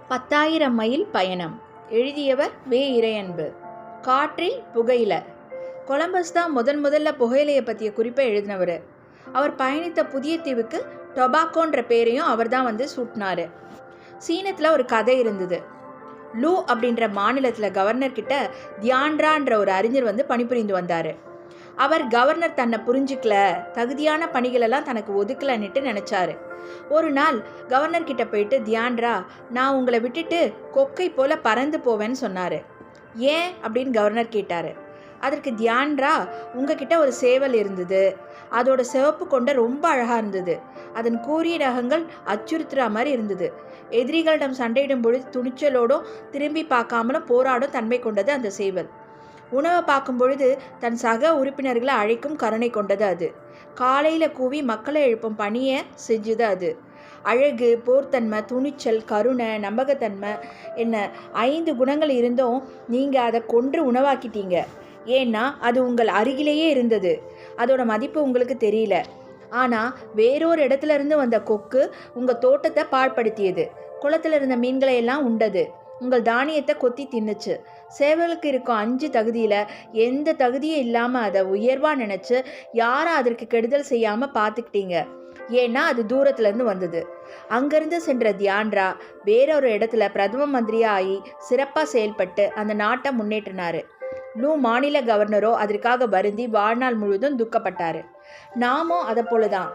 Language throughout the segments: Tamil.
10,000 மைல் பயணம். எழுதியவர் வே. இறையன்பு. காற்றில் புகையிலை. கொலம்பஸ் தான் முதல்ல புகையிலையை பற்றிய குறிப்பை எழுதினவர். அவர் பயணித்த புதிய தீவுக்கு டொபாக்கோன்ற பேரையும் அவர் தான் சூட்டினார். சீனத்தில் ஒரு கதை இருந்தது. லூ அப்படின்ற மாநிலத்தில் கவர்னர்கிட்ட தியான்ரான்ற ஒரு அறிஞர் பணிபுரிந்து வந்தார். அவர் கவர்னர் தன்னை புரிஞ்சிக்கல, தகுதியான பணிகளெல்லாம் தனக்கு ஒதுக்கலன்னுட்டு நினச்சாரு. ஒரு நாள் கவர்னர்கிட்ட போயிட்டு, தியான்ரா, நான் உங்களை விட்டுட்டு கொக்கை போல் பறந்து போவேன்னு சொன்னார். ஏன் அப்படின்னு கவர்னர் கேட்டார். அதற்கு தியான்ரா, உங்ககிட்ட ஒரு சேவல் இருந்தது, அதோட சிவப்பு கொண்ட ரொம்ப அழகாக இருந்தது, அதன் கூரிய நகங்கள் அச்சுறுத்துற மாதிரி இருந்தது, எதிரிகளிடம் சண்டையிடும் பொழுது துணிச்சலோடும் திரும்பி பார்க்காமலும் போராடும் தன்மை கொண்டது அந்த சேவல். உணவை பார்க்கும் பொழுது தன் சக உறுப்பினர்களை அழைக்கும் கருணை கொண்டது அது. காலையில் கூவி மக்களை எழுப்பும் பணியை செஞ்சுது அது. அழகு, போர்த்தன்மை, துணிச்சல், கருணை, நம்பகத்தன்மை என்ன 5 குணங்கள் இருந்தும் நீங்கள் அதை கொன்று உணவாக்கிட்டீங்க. ஏன்னா அது உங்கள் அருகிலேயே இருந்தது. அதோட மதிப்பு உங்களுக்கு தெரியல. ஆனால் வேறொரு இடத்துல இருந்து வந்த கொக்கு உங்கள் தோட்டத்தை பாழ்படுத்தியது. குளத்தில் இருந்த மீன்களை எல்லாம் உண்டது. உங்கள் தானியத்தை கொத்தி தின்னுச்சு. சேவலுக்கு இருக்கும் 5 தகுதியில் எந்த தகுதியும் இல்லாமல் அதை உயர்வாக நினச்சி யாரும் அதற்கு கெடுதல் செய்யாமல் பார்த்துக்கிட்டீங்க. ஏன்னா அது தூரத்துலேருந்து வந்தது. அங்கேருந்து சென்ற தியான்ரா வேறொரு இடத்துல பிரதம மந்திரியாக ஆகி சிறப்பாக செயல்பட்டு அந்த நாட்டை முன்னேற்றினார். லூ மாநில கவர்னரோ அதற்காக வருந்தி வாழ்நாள் முழுவதும் துக்கப்பட்டார். நாமும் அதை போல தான்.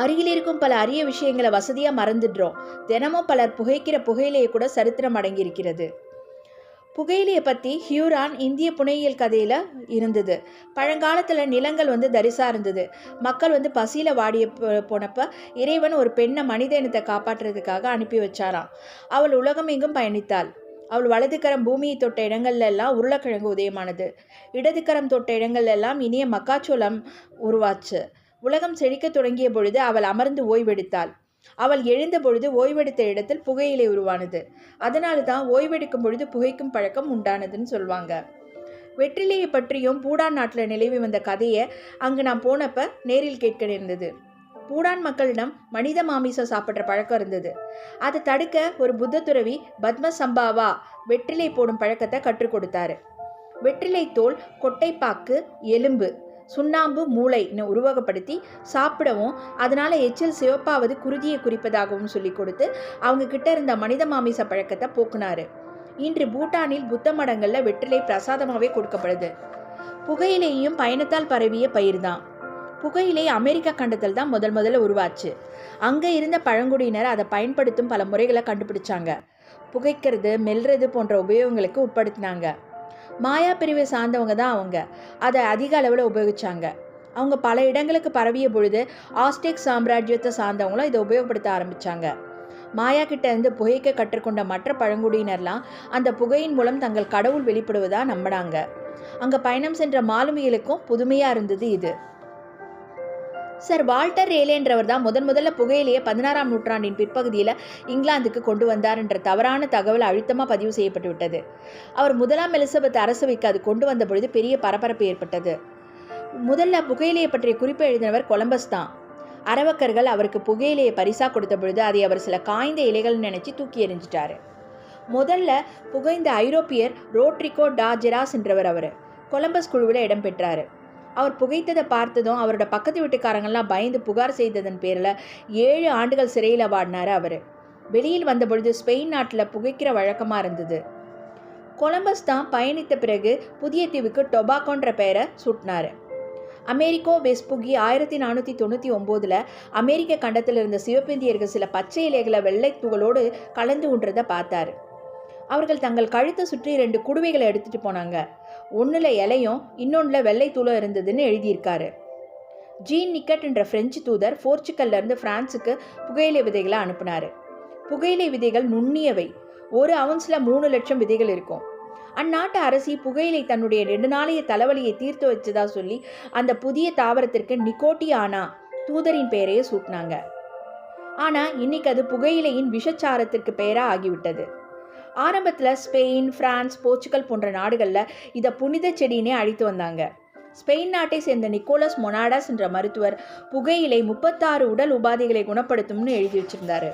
அருகில் இருக்கும் பல அரிய விஷயங்களை வசதியாக மறந்துடுறோம். தினமும் பலர் புகைக்கிற புகையிலையை கூட சரித்திரம் அடங்கியிருக்கிறது. புகையிலையை பற்றி ஹியூரான் இந்திய புனையியல் கதையில் இருந்தது. பழங்காலத்தில் நிலங்கள் தரிசாக இருந்தது. மக்கள் பசியில் வாடிய போனப்போ இறைவன் ஒரு பெண்ணை மனித இனத்தை காப்பாற்றுறதுக்காக அனுப்பி வச்சாராம். அவள் உலகம் எங்கும் பயணித்தாள். அவள் வலதுக்கரம் பூமியை தொட்ட இடங்கள்லாம் உருளைக்கிழங்கு உதயமானது. இடதுக்கரம் தொட்ட இடங்கள்லாம் இனிய மக்காச்சோளம் உருவாச்சு. உலகம் செழிக்க தொடங்கிய பொழுது அவள் அமர்ந்து ஓய்வெடுத்தாள். அவள் எழுந்த பொழுது ஓய்வெடுத்த இடத்தில் புகையிலை உருவானது. அதனால தான் ஓய்வெடுக்கும் பொழுது புகைக்கும் பழக்கம் உண்டானதுன்னு சொல்லுவாங்க. வெற்றிலையை பற்றியும் பூடான் நாட்டில் நிலவி வந்த கதையை அங்கு நான் போனப்ப நேரில் கேட்க இருந்தது. பூடான் மக்களிடம் மனித மாமிசம் சாப்பிட்ற பழக்கம் இருந்தது. அதை தடுக்க ஒரு புத்த துறவி பத்ம சம்பாவா வெற்றிலை போடும் பழக்கத்தை கற்றுக் கொடுத்தாரு. வெற்றிலை தோல், கொட்டைப்பாக்கு, எலும்பு, சுண்ணாம்பு, மூளைன்னு உருவகப்படுத்தி சாப்பிடவும் அதனால் எச்சில் சிவப்பாவது குருதியை குறிப்பதாகவும் சொல்லி கொடுத்து அவங்க கிட்ட இருந்த மனித மாமிச பழக்கத்தை போக்குனாரு. இன்று பூட்டானில் புத்த மடங்களில் வெற்றிலை பிரசாதமாகவே கொடுக்கப்படுது. புகையிலையும் பயணத்தால் பரவிய பயிர் தான். புகையிலை அமெரிக்கா கண்டத்தில் தான் முதல்ல உருவாச்சு. அங்கே இருந்த பழங்குடியினர் அதை பயன்படுத்தும் பல முறைகளை கண்டுபிடிச்சாங்க. புகைக்கிறது, மெல்றது போன்ற உபயோகங்களுக்கு உட்படுத்தினாங்க. மாயா பிரிவை சார்ந்தவங்க தான் அவங்க. அதை அதிக அளவில் உபயோகித்தாங்க. அவங்க பல இடங்களுக்கு பரவிய பொழுது ஆஸ்டெக் சாம்ராஜ்யத்தை சார்ந்தவங்களும் இதை உபயோகப்படுத்த ஆரம்பித்தாங்க. மாயா கிட்ட இருந்து புகைக்க கற்றுக்கொண்ட மற்ற பழங்குடியினர்லாம் அந்த புகையின் மூலம் தங்கள் கடவுள் வெளிப்படுவதாக நம்பினாங்க. அங்கே பயணம் சென்ற மாலுமிகளுக்கும் புதுமையாக இருந்தது இது. சர் வால்டர் ரேலேன்றவர் தான் முதல்ல புகையிலையை 16ஆம் நூற்றாண்டின் பிற்பகுதியில் இங்கிலாந்துக்கு கொண்டு வந்தார் என்ற தவறான தகவல் அழுத்தமாக பதிவு செய்யப்பட்டு விட்டது. அவர் 1ஆம் எலிசபெத் அரசவைக்கு அது கொண்டு வந்த பொழுது பெரிய பரபரப்பு ஏற்பட்டது. முதல்ல புகையிலையை பற்றிய குறிப்பை எழுதினவர் கொலம்பஸ் தான். அரவக்கர்கள் அவருக்கு புகையிலையை பரிசாக கொடுத்த பொழுது அதை அவர் சில காய்ந்த இலைகள் நினைச்சு தூக்கி எறிஞ்சிட்டாரு. முதல்ல புகைந்த ஐரோப்பியர் ரோட்ரிகோ டா ஜெராஸ் என்றவர். அவர் கொலம்பஸ் குழுவில் இடம்பெற்றார். அவர் புகைத்ததை பார்த்ததும் அவரோட பக்கத்து வீட்டுக்காரங்கள்லாம் பயந்து புகார் செய்ததன் பேரில் 7 ஆண்டுகள் சிறையில் வாடினார் அவர். வெளியில் வந்த பொழுது ஸ்பெயின் நாட்டில் புகைக்கிற வழக்கமாக இருந்தது. கொலம்பஸ் தான் பயணித்த பிறகு புதிய தீவுக்கு டொபாக்கோன்ற பெயரை சூட்டினார். அமெரிக்கோ வெஸ்புகி 1499 அமெரிக்க கண்டத்தில் இருந்த சிவப்பிந்தியர்கள் சில பச்சை இலைகளை வெள்ளை தூகளோடு கலந்து உண்றதை பார்த்தார். அவர்கள் தங்கள் கழுத்தை சுற்றி 2 குடுவைகளை எடுத்துகிட்டு போனாங்க. ஒன்றில் இலையும் இன்னொன்றில் வெள்ளை தூளும் இருந்ததுன்னு எழுதியிருக்காரு. ஜீன் நிக்கட் என்ற பிரெஞ்சு தூதர் போர்ச்சுகல்லேருந்து பிரான்ஸுக்கு புகையிலை விதைகளை அனுப்பினார். புகையிலை விதைகள் நுண்ணியவை. 1 அவுன்ஸில் 3 லட்சம் விதைகள் இருக்கும். அந்நாட்டு அரசி புகையிலை தன்னுடைய 2 நாளைய தலைவலியை தீர்த்து வச்சதா சொல்லி அந்த புதிய தாவரத்திற்கு நிக்கோட்டியானா தூதரின் பெயரையே சூட்டினாங்க. ஆனால் இன்னைக்கு அது புகையிலையின் விஷச்சாரத்திற்கு பெயராக ஆகிவிட்டது. ஆரம்பத்தில் ஸ்பெயின், பிரான்ஸ், போர்ச்சுகல் போன்ற நாடுகளில் இதை புனித செடியினே அழித்து வந்தாங்க. ஸ்பெயின் நாட்டை சேர்ந்த நிக்கோலஸ் மொனாடஸ் என்ற மருத்துவர் புகையிலை 36 உடல் உபாதைகளை குணப்படுத்தும்னு எழுதி வச்சிருந்தாரு.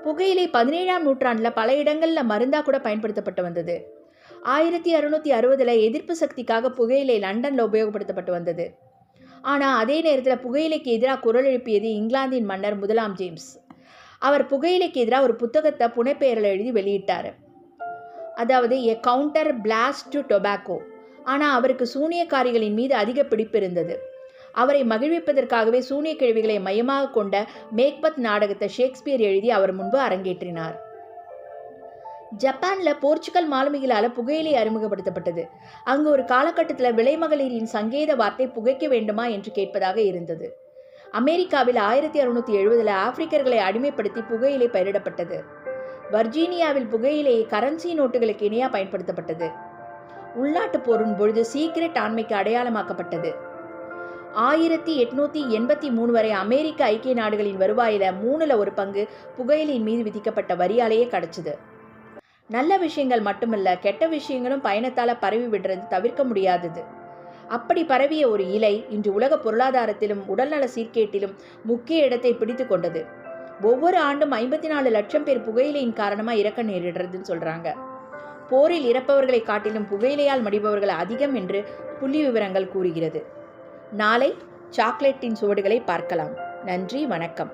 புகையிலை 17ஆம் நூற்றாண்டில் பல இடங்களில் மருந்தாக கூட பயன்படுத்தப்பட்டு வந்தது. 1660 எதிர்ப்பு சக்திக்காக புகையிலை லண்டனில் உபயோகப்படுத்தப்பட்டு வந்தது. ஆனால் அதே நேரத்தில் புகையிலைக்கு எதிராக குரல் எழுப்பியது இங்கிலாந்தின் மன்னர் 1ஆம் ஜேம்ஸ். அவர் புகையிலைக்கு எதிராக ஒரு புத்தகத்தை புனைப்பெயரில் எழுதி வெளியிட்டார். அதாவது எ கவுண்டர் பிளாஸ்ட் டு டொபாக்கோ. ஆனால் அவருக்கு சூனியக்காரிகளின் மீது அதிக பிடிப்பு இருந்தது. அவரை மகிழ்விப்பதற்காகவே சூனிய கிழவிகளை மையமாக கொண்ட மேக்பத் நாடகத்தை ஷேக்ஸ்பியர் எழுதி அவர் முன்பு அரங்கேற்றினார். ஜப்பானில் போர்ச்சுகல் மாலுமிகளால் புகையிலை அறிமுகப்படுத்தப்பட்டது. அங்கு ஒரு காலகட்டத்தில் விலைமகளிரின் சங்கேத வார்த்தை புகைக்க வேண்டுமா என்று கேட்பதாக இருந்தது. அமெரிக்காவில் 1670 ஆப்பிரிக்கர்களை அடிமைப்படுத்தி புகையிலை பயிரிடப்பட்டது. வர்ஜீனியாவில் புகையிலை கரன்சி நோட்டுகளுக்கு இணையாக பயன்படுத்தப்பட்டது. உள்நாட்டுப் போரின் பொழுது சீக்ரெட் ஆண்மைக்கு அடையாளமாக்கப்பட்டது. 1883 வரை அமெரிக்க ஐக்கிய நாடுகளின் வருவாயில் 1/3 புகையிலையின் மீது விதிக்கப்பட்ட வரியாலேயே கிடச்சிது. நல்ல விஷயங்கள் மட்டுமல்ல, கெட்ட விஷயங்களும் பயணத்தால் பரவி விடுறது தவிர்க்க முடியாதது. அப்படி பரவிய ஒரு இலை இன்று உலக பொருளாதாரத்திலும் உடல்நல சீர்கேட்டிலும் முக்கிய இடத்தை பிடித்து கொண்டது. ஒவ்வொரு ஆண்டும் 54 லட்சம் பேர் புகையிலையின் காரணமாக இறக்க நேரிடுறதுன்னு சொல்கிறாங்க. போரில் இறப்பவர்களை காட்டிலும் புகையிலையால் மடிபவர்கள் அதிகம் என்று புள்ளி விவரங்கள் கூறுகிறது. நாளை சாக்லேட்டின் சுவடுகளை பார்க்கலாம். நன்றி, வணக்கம்.